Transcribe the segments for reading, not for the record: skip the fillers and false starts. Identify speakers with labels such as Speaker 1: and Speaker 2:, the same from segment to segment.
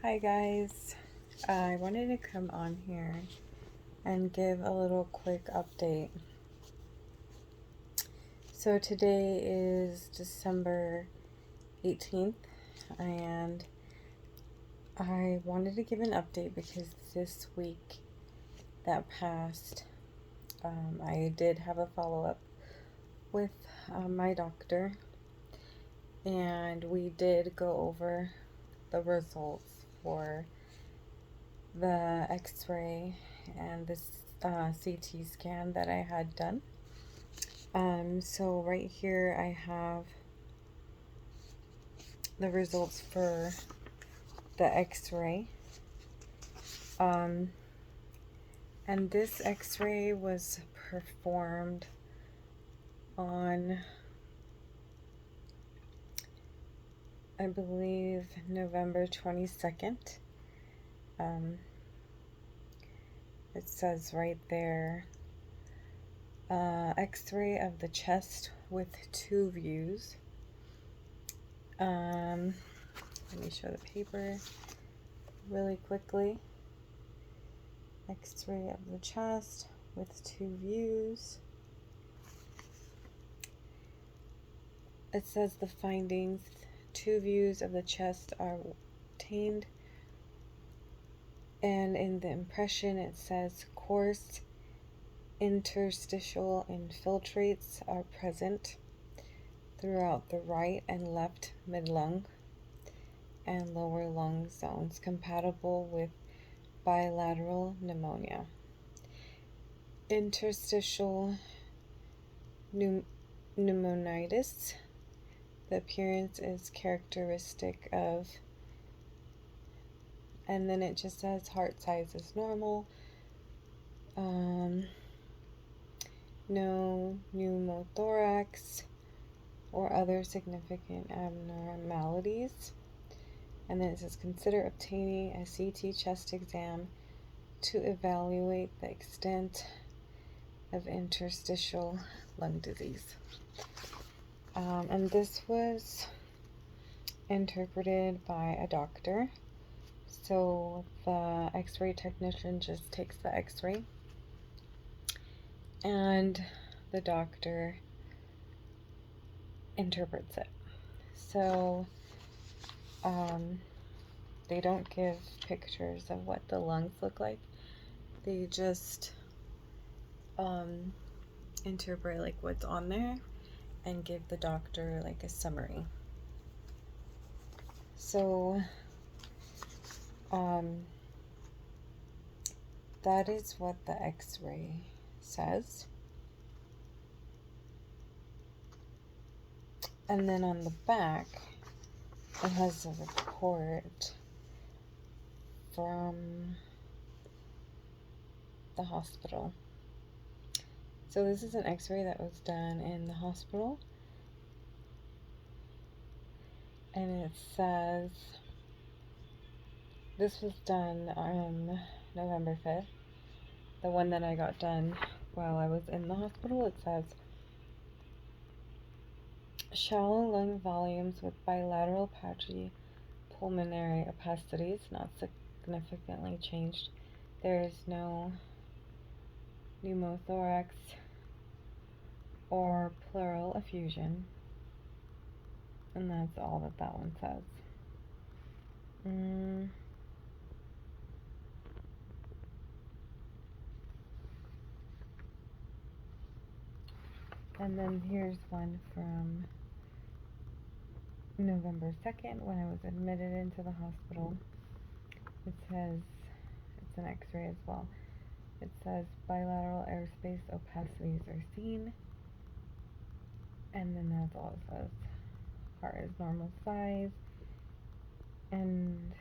Speaker 1: Hi guys, I wanted to come on here and give a little quick update. So today is December 18th and I wanted to give an update because this week that passed, I did have a follow-up with my doctor, and we did go over the results for the x-ray and this CT scan that I had done. So right here I have the results for the x-ray. And this x-ray was performed on, I believe, November 22nd. It says right there, x-ray of the chest with 2 views. Let me show the paper really quickly. X-ray of the chest with 2 views. It says the findings: 2 views of the chest are obtained, and in the impression it says coarse interstitial infiltrates are present throughout the right and left mid-lung and lower lung zones, compatible with bilateral pneumonia. Interstitial pneumonitis. The appearance is characteristic of, and then it just says heart size is normal. No pneumothorax or other significant abnormalities. And then it says consider obtaining a CT chest exam to evaluate the extent of interstitial lung disease. And this was interpreted by a doctor. So the x-ray technician just takes the x-ray and the doctor interprets it. So they don't give pictures of what the lungs look like. They just interpret like what's on there and give the doctor like a summary. So that is what the x-ray says. And then on the back it has a report from the hospital. So this is an x-ray that was done in the hospital, and it says this was done on November 5th. The one that I got done while I was in the hospital, it says shallow lung volumes with bilateral patchy pulmonary opacities not significantly changed. There is no pneumothorax or pleural effusion, and that's all that one says. And then here's one from November 2nd when I was admitted into the hospital. It says, it's an x-ray as well. It says bilateral airspace opacities are seen, and then that's all it says. Heart is normal size, and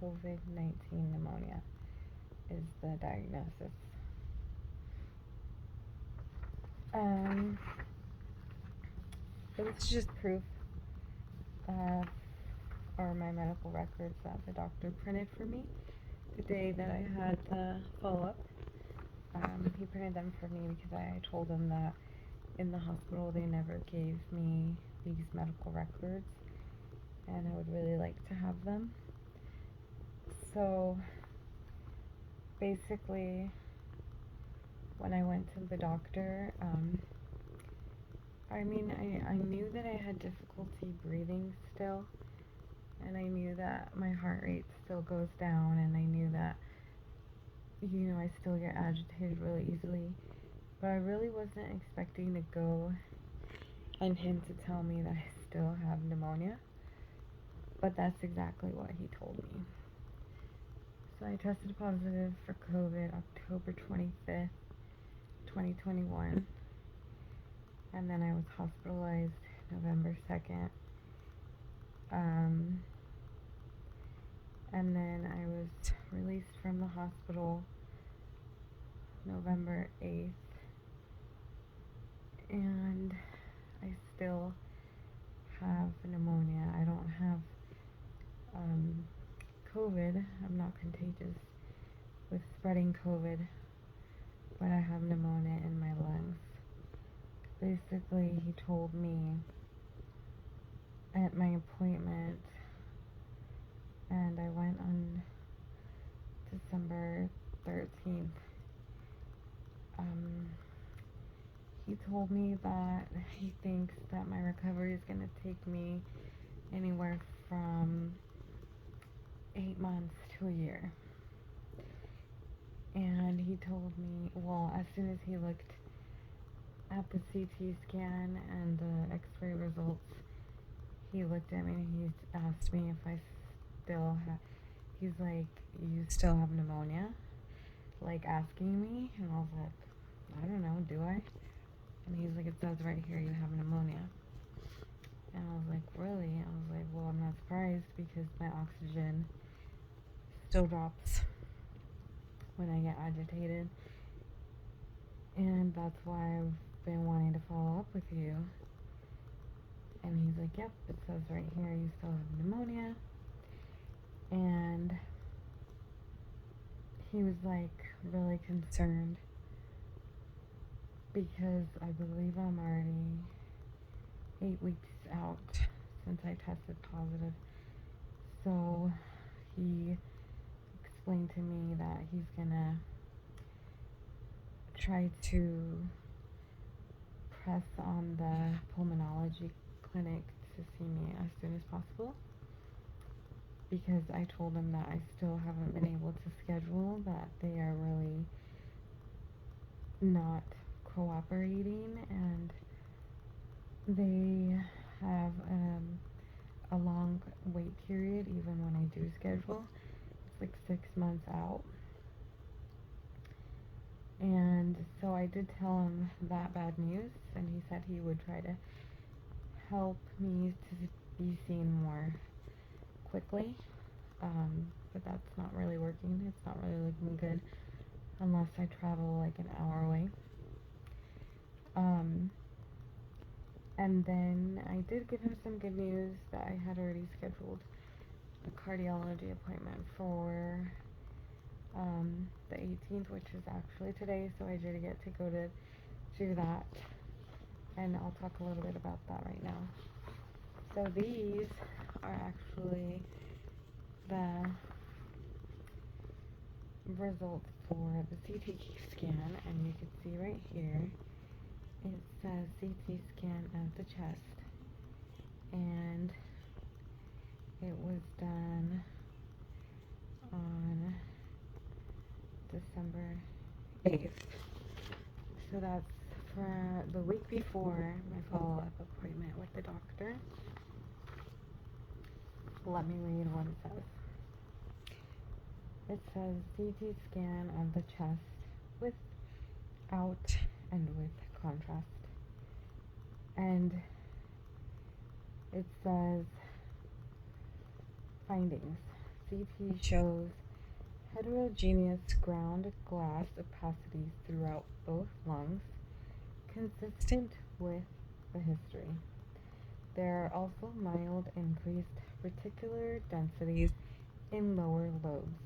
Speaker 1: COVID-19 pneumonia is the diagnosis. So this is just proof or my medical records that the doctor printed for me the day that I had the follow-up. He printed them for me because I told him that in the hospital they never gave me these medical records, and I would really like to have them. So basically, when I went to the doctor, I knew that I had difficulty breathing still, and I knew that my heart rate still goes down, and I knew that, I still get agitated really easily. But I really wasn't expecting to go and him to tell me that I still have pneumonia. But that's exactly what he told me. So I tested positive for COVID October 25th, 2021. And then I was hospitalized November 2nd. And then I was released from the hospital November 8th. And I still have pneumonia. I don't have COVID. I'm not contagious with spreading COVID, but I have pneumonia in my lungs. Basically, he told me at my appointment, and I went on December 13th. He told me that he thinks that my recovery is going to take me anywhere from 8 months to a year. And he told me, well, as soon as he looked at the CT scan and the x-ray results, he looked at me and he asked me if I still have, he's like, you still have pneumonia? Like asking me, and I was like, I don't know, do I? And he's like, it says right here you have pneumonia. And I was like, really? I was like, well, I'm not surprised because my oxygen still drops when I get agitated. And that's why I've been wanting to follow up with you. And he's like, yep, it says right here you still have pneumonia. And he was like really concerned because I believe I'm already 8 weeks out since I tested positive. So he explained to me that he's gonna try to press on the pulmonology clinic to see me as soon as possible, because I told him that I still haven't been able to schedule, that they are really not cooperating, and they have a long wait period even when I do schedule. It's like 6 months out. And so I did tell him that bad news, and he said he would try to help me to be seen more quickly. But that's not really working. It's not really looking good unless I travel like an hour away. And then I did give him some good news that I had already scheduled a cardiology appointment for the 18th, which is actually today, so I did get to go to do that, and I'll talk a little bit about that right now. So these are actually the results for the CT scan, and you can see right here it says CT scan of the chest, and it was done on December 8th. So that's for the week before my follow-up appointment with the doctor. Let me read what it says. It says CT scan of the chest without and with contrast. And it says findings. CT shows heterogeneous ground glass opacities throughout both lungs, consistent with the history. There are also mild increased reticular densities in lower lobes.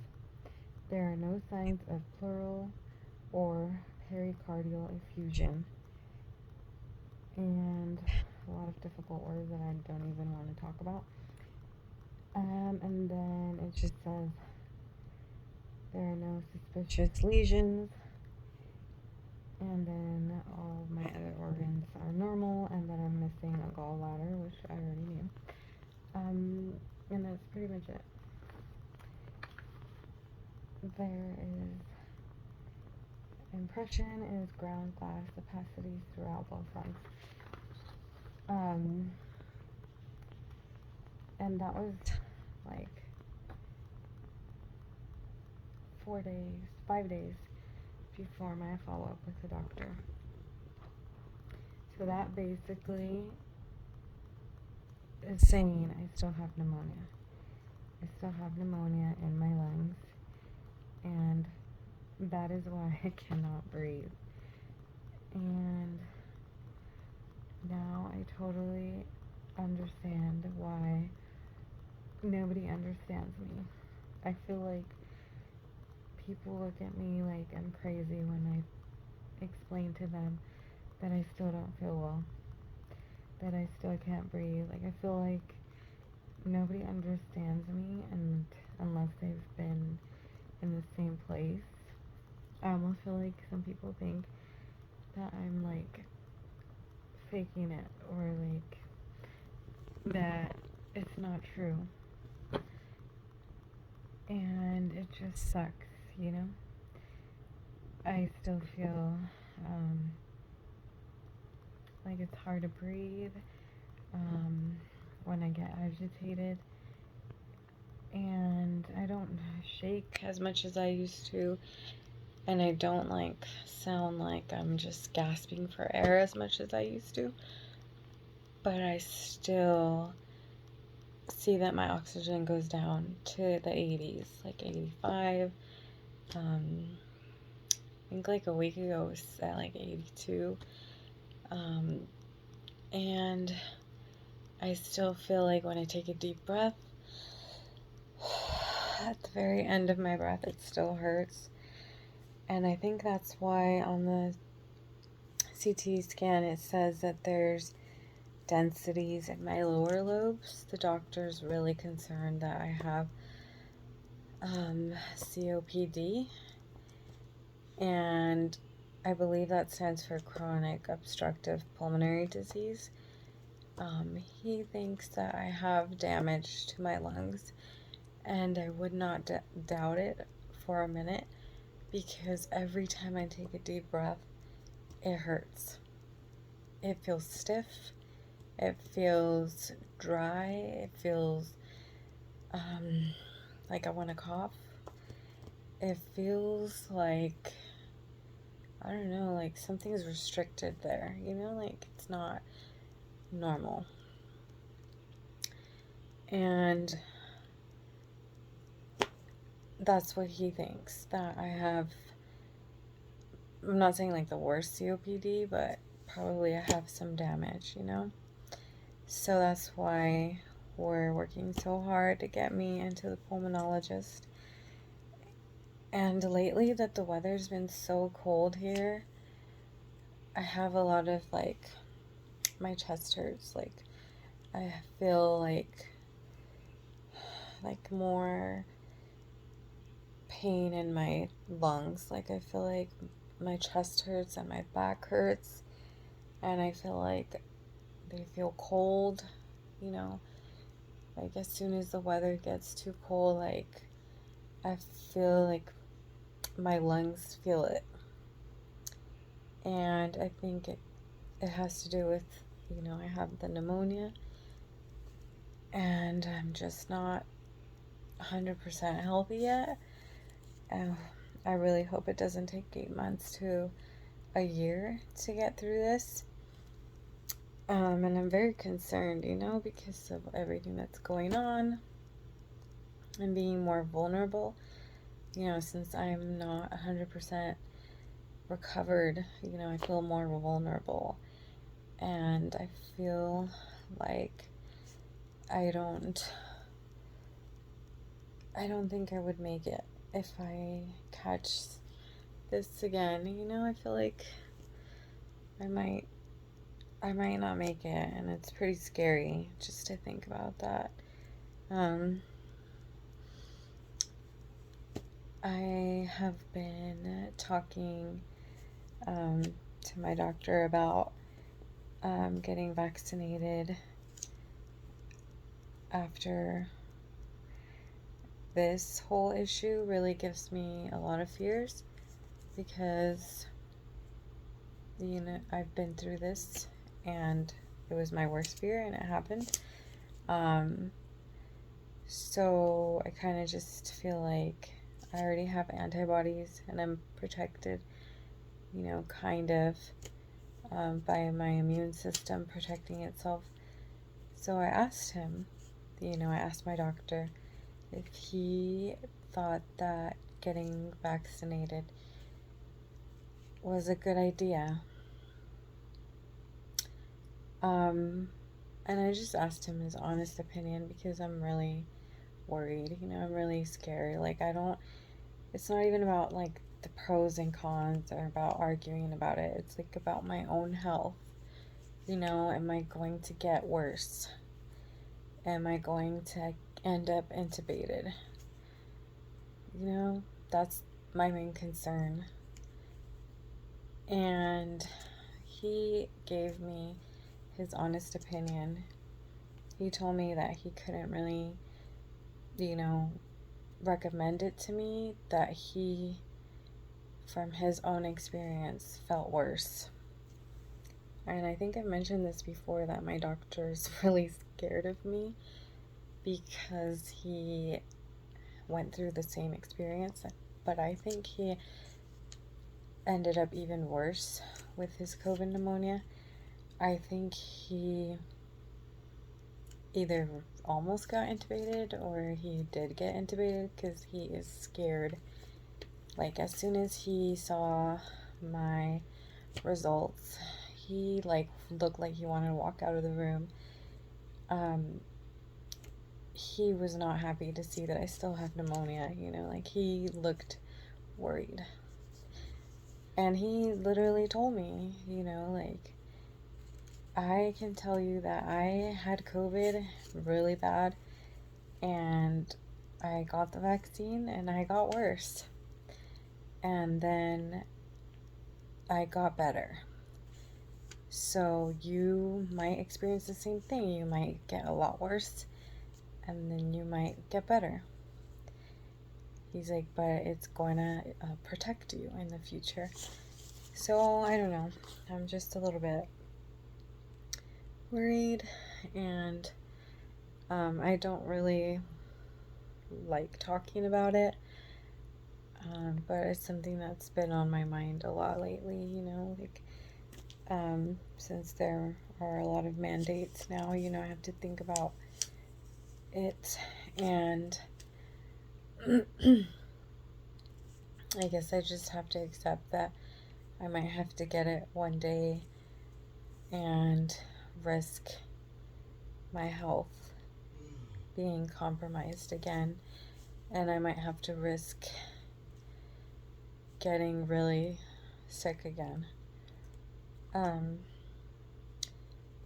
Speaker 1: There are no signs of pleural or pericardial effusion. And a lot of difficult words that I don't even want to talk about. And then it just says There are no suspicious lesions. And then all of my other organs are normal, and then I'm missing a gallbladder, which I already knew. And that's pretty much it. There is impression is ground glass opacities throughout both lungs. And that was like 5 days before my follow-up with the doctor. So that basically is saying I still have pneumonia. I still have pneumonia in my lungs, and that is why I cannot breathe. And now I totally understand why nobody understands me. I feel like people look at me like I'm crazy when I explain to them that I still don't feel well, that I still can't breathe. Like, I feel like nobody understands me, and unless they've been in the same place. I almost feel like some people think that I'm like faking it, or like that it's not true. And it just sucks, you know? I still feel like it's hard to breathe when I get agitated, and I don't shake as much as I used to, and I don't like sound like I'm just gasping for air as much as I used to, but I still see that my oxygen goes down to the 80s, like 85. I think like a week ago it was at like 82. And I still feel like when I take a deep breath, at the very end of my breath, it still hurts. And I think that's why on the CT scan it says that there's densities in my lower lobes. The doctor's really concerned that I have COPD, and I believe that stands for chronic obstructive pulmonary disease. He thinks that I have damage to my lungs, and I would not doubt it for a minute, because every time I take a deep breath, it hurts. It feels stiff, it feels dry, it feels like I want to cough. It feels like, I don't know, like something's restricted there, you know, like it's not normal. And that's what he thinks, that I have. I'm not saying like the worst COPD, but probably I have some damage, you know? So that's why we're working so hard to get me into the pulmonologist. And lately that the weather's been so cold here, I have a lot of like, my chest hurts. Like, I feel like more pain in my lungs. Like, I feel like my chest hurts and my back hurts, and I feel like they feel cold, you know? Like, as soon as the weather gets too cold, like, I feel like my lungs feel it. And I think it has to do with, you know, I have the pneumonia, and I'm just not 100% healthy yet. I really hope it doesn't take 8 months to a year to get through this. And I'm very concerned, you know, because of everything that's going on and being more vulnerable, you know, since I'm not 100% recovered, you know, I feel more vulnerable, and I feel like I don't think I would make it if I catch this again, you know. I feel like I might not make it, and it's pretty scary just to think about that. I have been talking to my doctor about getting vaccinated after this whole issue really gives me a lot of fears because, I've been through this and it was my worst fear and it happened. So I kind of just feel like I already have antibodies and I'm protected, kind of by my immune system protecting itself. So I asked him, I asked my doctor if he thought that getting vaccinated was a good idea. And I just asked him his honest opinion because I'm really worried, I'm really scared. It's not even about like the pros and cons or about arguing about it. It's like about my own health. Am I going to get worse? Am I going to end up intubated? That's my main concern. And he gave me his honest opinion. He told me that he couldn't really, recommend it to me, that he, from his own experience, felt worse. And I think I've mentioned this before, that my doctor's really scared of me because he went through the same experience, but I think he ended up even worse with his COVID pneumonia. I think he either almost got intubated or he did get intubated because he is scared. Like, as soon as he saw my results, he looked like he wanted to walk out of the room. He was not happy to see that I still have pneumonia, he looked worried. And he literally told me, I can tell you that I had COVID really bad and I got the vaccine and I got worse. And then I got better. So you might experience the same thing. You might get a lot worse and then you might get better. He's like, but it's going to protect you in the future. So I don't know. I'm just a little bit worried, and I don't really like talking about it, but it's something that's been on my mind a lot lately, since there are a lot of mandates now, I have to think about it, and I guess I just have to accept that I might have to get it one day and risk my health being compromised again, and I might have to risk getting really sick again,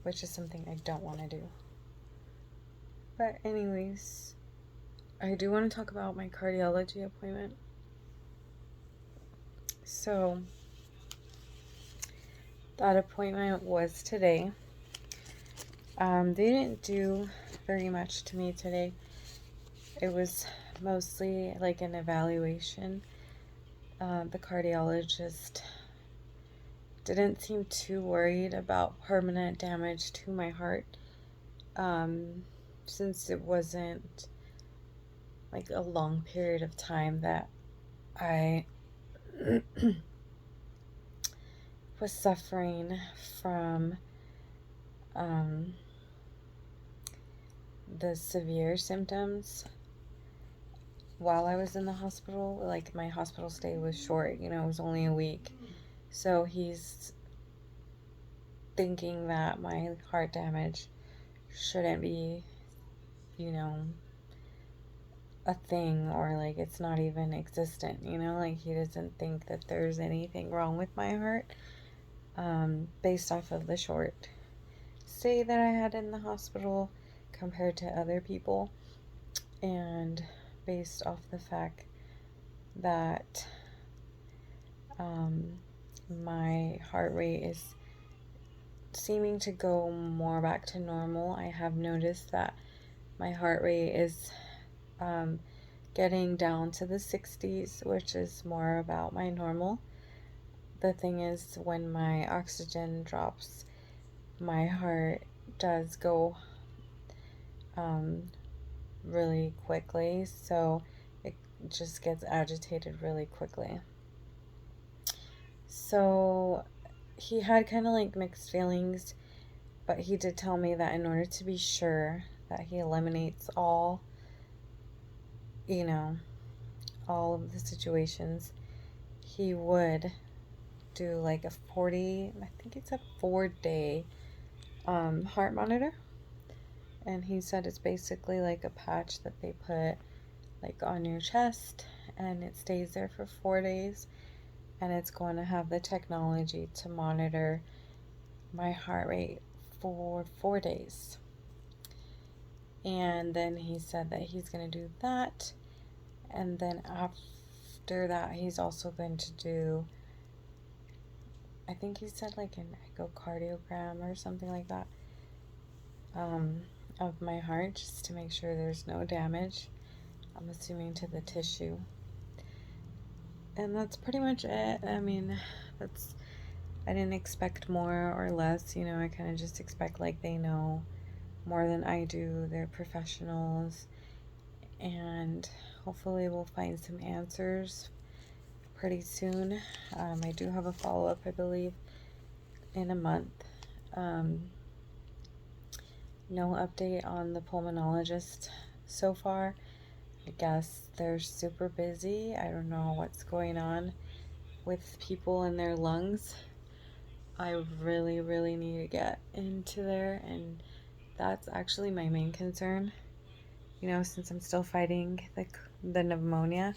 Speaker 1: which is something I don't want to do. But anyways, I do want to talk about my cardiology appointment. So that appointment was today. They didn't do very much to me today. It was mostly like an evaluation. The cardiologist didn't seem too worried about permanent damage to my heart, since it wasn't like a long period of time that I was suffering from the severe symptoms while I was in the hospital. Like, my hospital stay was short, it was only a week. So he's thinking that my heart damage shouldn't be, a thing, or like it's not even existent, like he doesn't think that there's anything wrong with my heart, based off of the short stay that I had in the hospital compared to other people, and based off the fact that my heart rate is seeming to go more back to normal. I have noticed that my heart rate is getting down to the 60s, which is more about my normal. The thing is, when my oxygen drops, my heart does go really quickly, so it just gets agitated really quickly. So he had kind of like mixed feelings, but he did tell me that in order to be sure that he eliminates all, all of the situations, he would do like a 40, I think it's a 4-day heart monitor. And he said it's basically like a patch that they put like on your chest, and it stays there for 4 days, and it's going to have the technology to monitor my heart rate for 4 days. And then he said that he's going to do that, and then after that he's also going to do, I think he said like an echocardiogram or something like that, of my heart, just to make sure there's no damage, I'm assuming to the tissue. And that's pretty much it. I mean, I didn't expect more or less, I kind of just expect like they know more than I do. They're professionals, and hopefully we'll find some answers pretty soon. I do have a follow-up, I believe, in a month. No update on the pulmonologist so far. I guess they're super busy. I don't know what's going on with people in their lungs. I really, really need to get into there, and that's actually my main concern. Since I'm still fighting the pneumonia,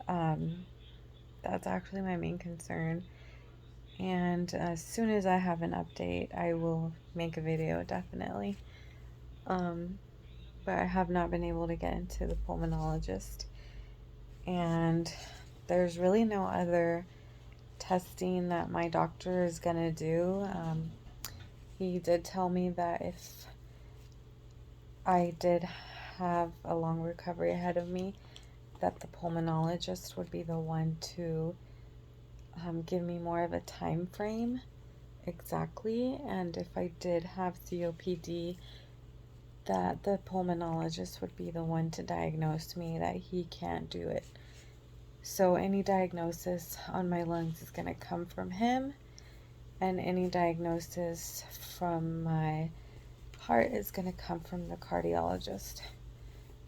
Speaker 1: that's actually my main concern. And as soon as I have an update, I will make a video, definitely. But I have not been able to get into the pulmonologist, and there's really no other testing that my doctor is gonna do. He did tell me that if I did have a long recovery ahead of me, that the pulmonologist would be the one to give me more of a time frame exactly. And if I did have COPD, that the pulmonologist would be the one to diagnose me that he can't do it. So any diagnosis on my lungs is going to come from him, and any diagnosis from my heart is going to come from the cardiologist.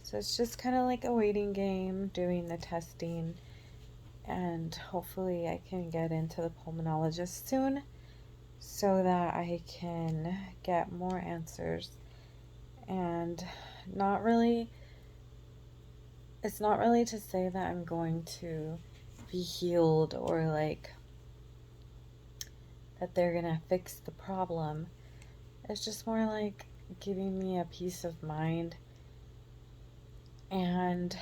Speaker 1: So it's just kind of like a waiting game, doing the testing, and hopefully I can get into the pulmonologist soon so that I can get more answers. And it's not really to say that I'm going to be healed or like that they're gonna fix the problem. It's just more like giving me a peace of mind and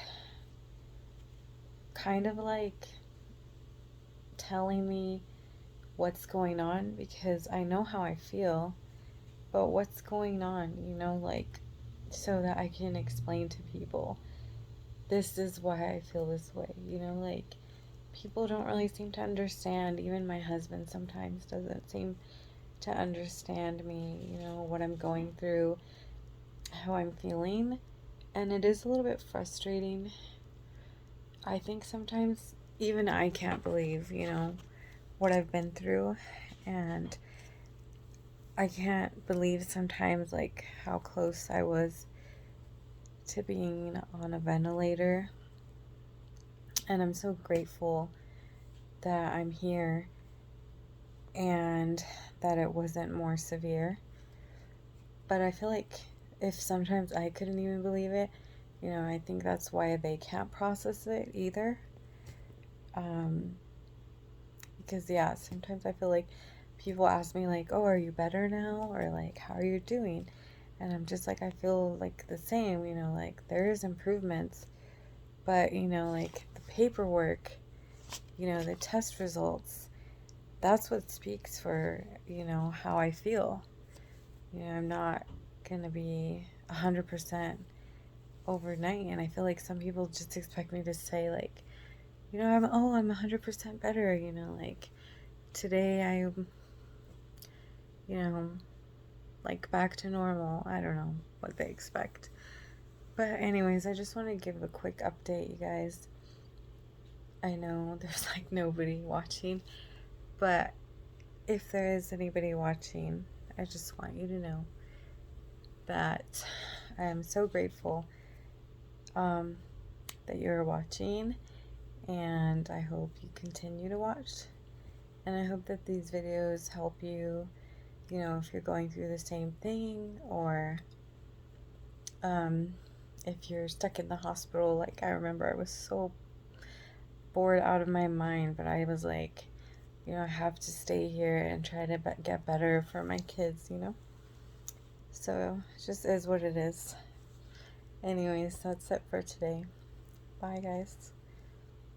Speaker 1: kind of like telling me what's going on, because I know how I feel, but what's going on, like, so that I can explain to people, this is why I feel this way, like, people don't really seem to understand. Even my husband sometimes doesn't seem to understand me, what I'm going through, how I'm feeling, and it is a little bit frustrating. I think sometimes even I can't believe, what I've been through, and I can't believe sometimes like how close I was to being on a ventilator. And I'm so grateful that I'm here and that it wasn't more severe. But I feel like if sometimes I couldn't even believe it, I think that's why they can't process it either. Because yeah, sometimes I feel like people ask me like, oh, are you better now? Or like, how are you doing? And I'm just like, I feel like the same, like there is improvements, but like the paperwork, the test results, that's what speaks for, how I feel. I'm not going to be 100% overnight. And I feel like some people just expect me to say, like, I'm 100% better, like today I'm, like back to normal. I don't know what they expect. But anyways, I just want to give a quick update, you guys. I know there's like nobody watching, but if there is anybody watching, I just want you to know that I am so grateful that you're watching, and I hope you continue to watch. And I hope that these videos help you, if you're going through the same thing, or if you're stuck in the hospital. Like, I remember I was so bored out of my mind, but I was like, I have to stay here and try to get better for my kids, So it just is what it is. Anyways, that's it for today. Bye, guys.